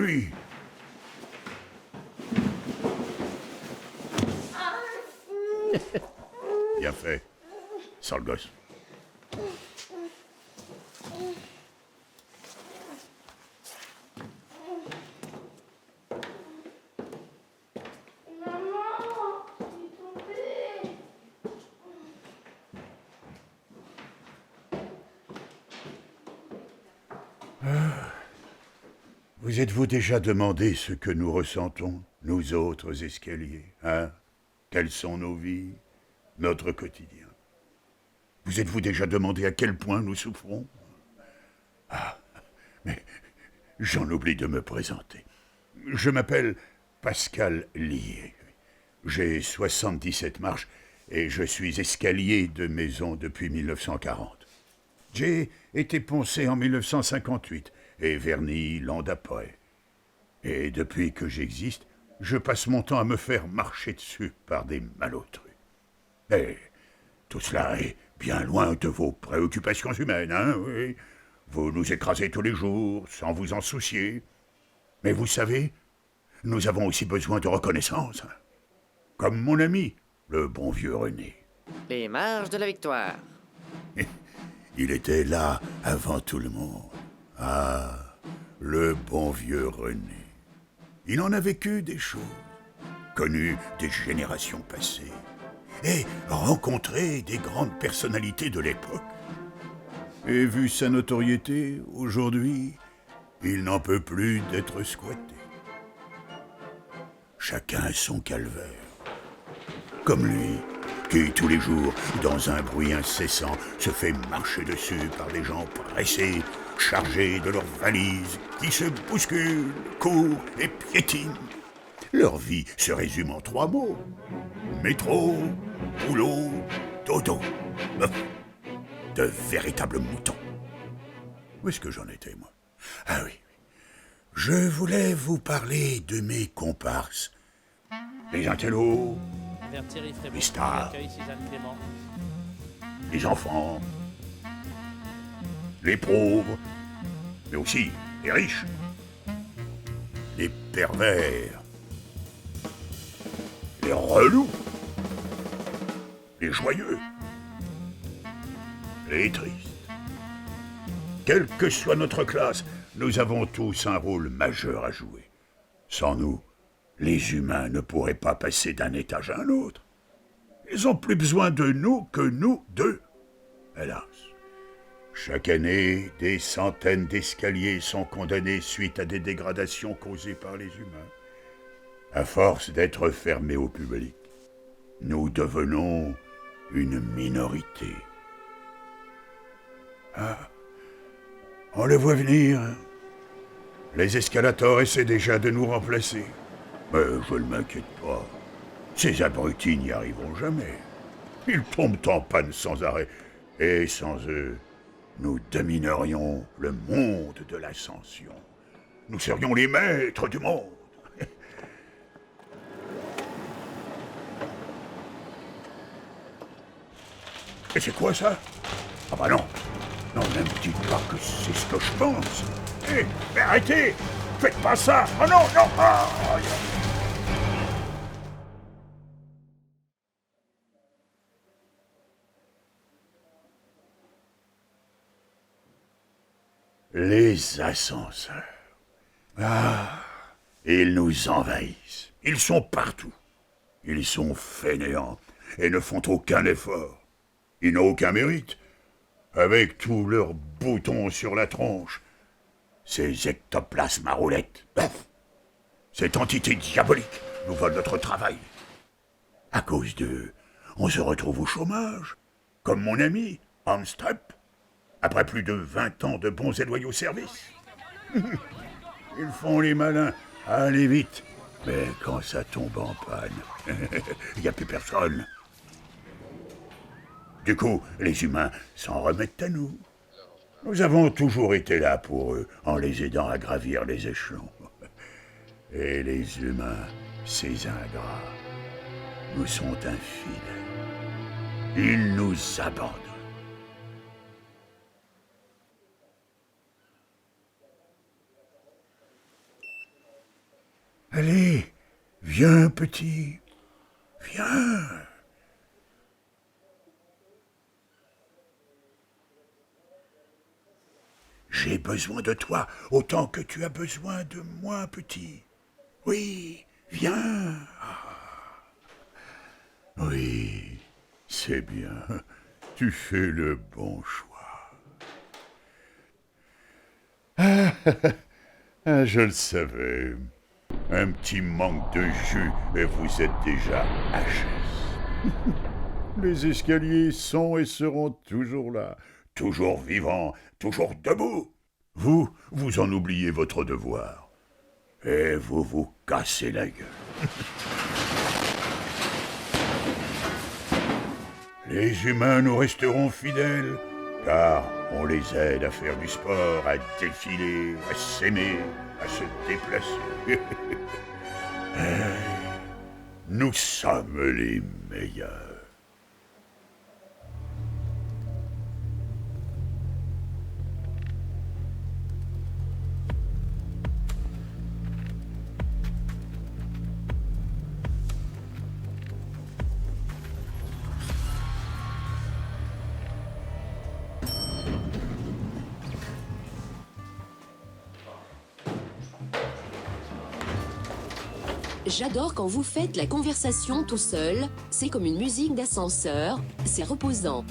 lui. Bien fait. Sale gosse. Vous êtes-vous déjà demandé ce que nous ressentons, nous autres escaliers, hein? Quelles sont nos vies, notre quotidien? Vous êtes-vous déjà demandé à quel point nous souffrons? Ah, mais j'en oublie de me présenter. Je m'appelle Pascal Lié. J'ai 77 marches et je suis escalier de maison depuis 1940. J'ai été poncé en 1958 et verni l'an d'après. Et depuis que j'existe, je passe mon temps à me faire marcher dessus par des malotrus. Et tout cela est bien loin de vos préoccupations humaines, hein, oui. Vous nous écrasez tous les jours, sans vous en soucier. Mais vous savez, nous avons aussi besoin de reconnaissance. Comme mon ami, le bon vieux René. Les marches de la victoire. Il était là avant tout le monde. Ah, le bon vieux René. Il en a vécu des choses, connu des générations passées, et rencontré des grandes personnalités de l'époque. Et vu sa notoriété, aujourd'hui, il n'en peut plus d'être squatté. Chacun son calvaire. Comme lui, qui tous les jours, dans un bruit incessant, se fait marcher dessus par des gens pressés, chargés de leurs valises, qui se bousculent, courent et piétinent. Leur vie se résume en 3 mots. Métro, boulot, dodo. De véritables moutons. Où est-ce que j'en étais, moi? Ah oui. Je voulais vous parler de mes comparses. Les intellos, les stars, les enfants, les pauvres, mais aussi les riches, les pervers, les relous, les joyeux, les tristes. Quelle que soit notre classe, nous avons tous un rôle majeur à jouer. Sans nous, les humains ne pourraient pas passer d'un étage à un autre. Ils ont plus besoin de nous que nous d'eux. Hélas. Chaque année, des centaines d'escaliers sont condamnés suite à des dégradations causées par les humains. À force d'être fermés au public, nous devenons une minorité. Ah, on le voit venir. Les escalators essaient déjà de nous remplacer. Mais je ne m'inquiète pas. Ces abrutis n'y arriveront jamais. Ils tombent en panne sans arrêt. Et sans eux, nous dominerions le monde de l'ascension. Nous serions les maîtres du monde. Et c'est quoi ça? Ah bah non. Non, ne me dites pas que c'est ce que je pense. Hé, mais arrêtez! Faites pas ça! Oh non, non! Ah, les ascenseurs. Ah, ils nous envahissent. Ils sont partout. Ils sont fainéants et ne font aucun effort. Ils n'ont aucun mérite. Avec tous leurs boutons sur la tronche. Ces ectoplasmes à roulettes. Bref, cette entité diabolique nous vole notre travail. À cause d'eux, on se retrouve au chômage. Comme mon ami, Amstrep. Après plus de 20 ans de bons et loyaux services. Ils font les malins à aller vite. Mais quand ça tombe en panne, il n'y a plus personne. Du coup, les humains s'en remettent à nous. Nous avons toujours été là pour eux, en les aidant à gravir les échelons. Et les humains, ces ingrats, nous sont infidèles. Ils nous abandonnent. Allez, viens, petit. Viens. J'ai besoin de toi autant que tu as besoin de moi, petit. Oui, viens. Oui, c'est bien. Tu fais le bon choix. Ah, je le savais. Un petit manque de jus et vous êtes déjà HS. Les escaliers sont et seront toujours là, toujours vivants, toujours debout. Vous en oubliez votre devoir. Et vous vous cassez la gueule. Les humains nous resteront fidèles, car on les aide à faire du sport, à défiler, à s'aimer, à se déplacer. Nous sommes les meilleurs. J'adore quand vous faites la conversation tout seul, c'est comme une musique d'ascenseur, c'est reposant.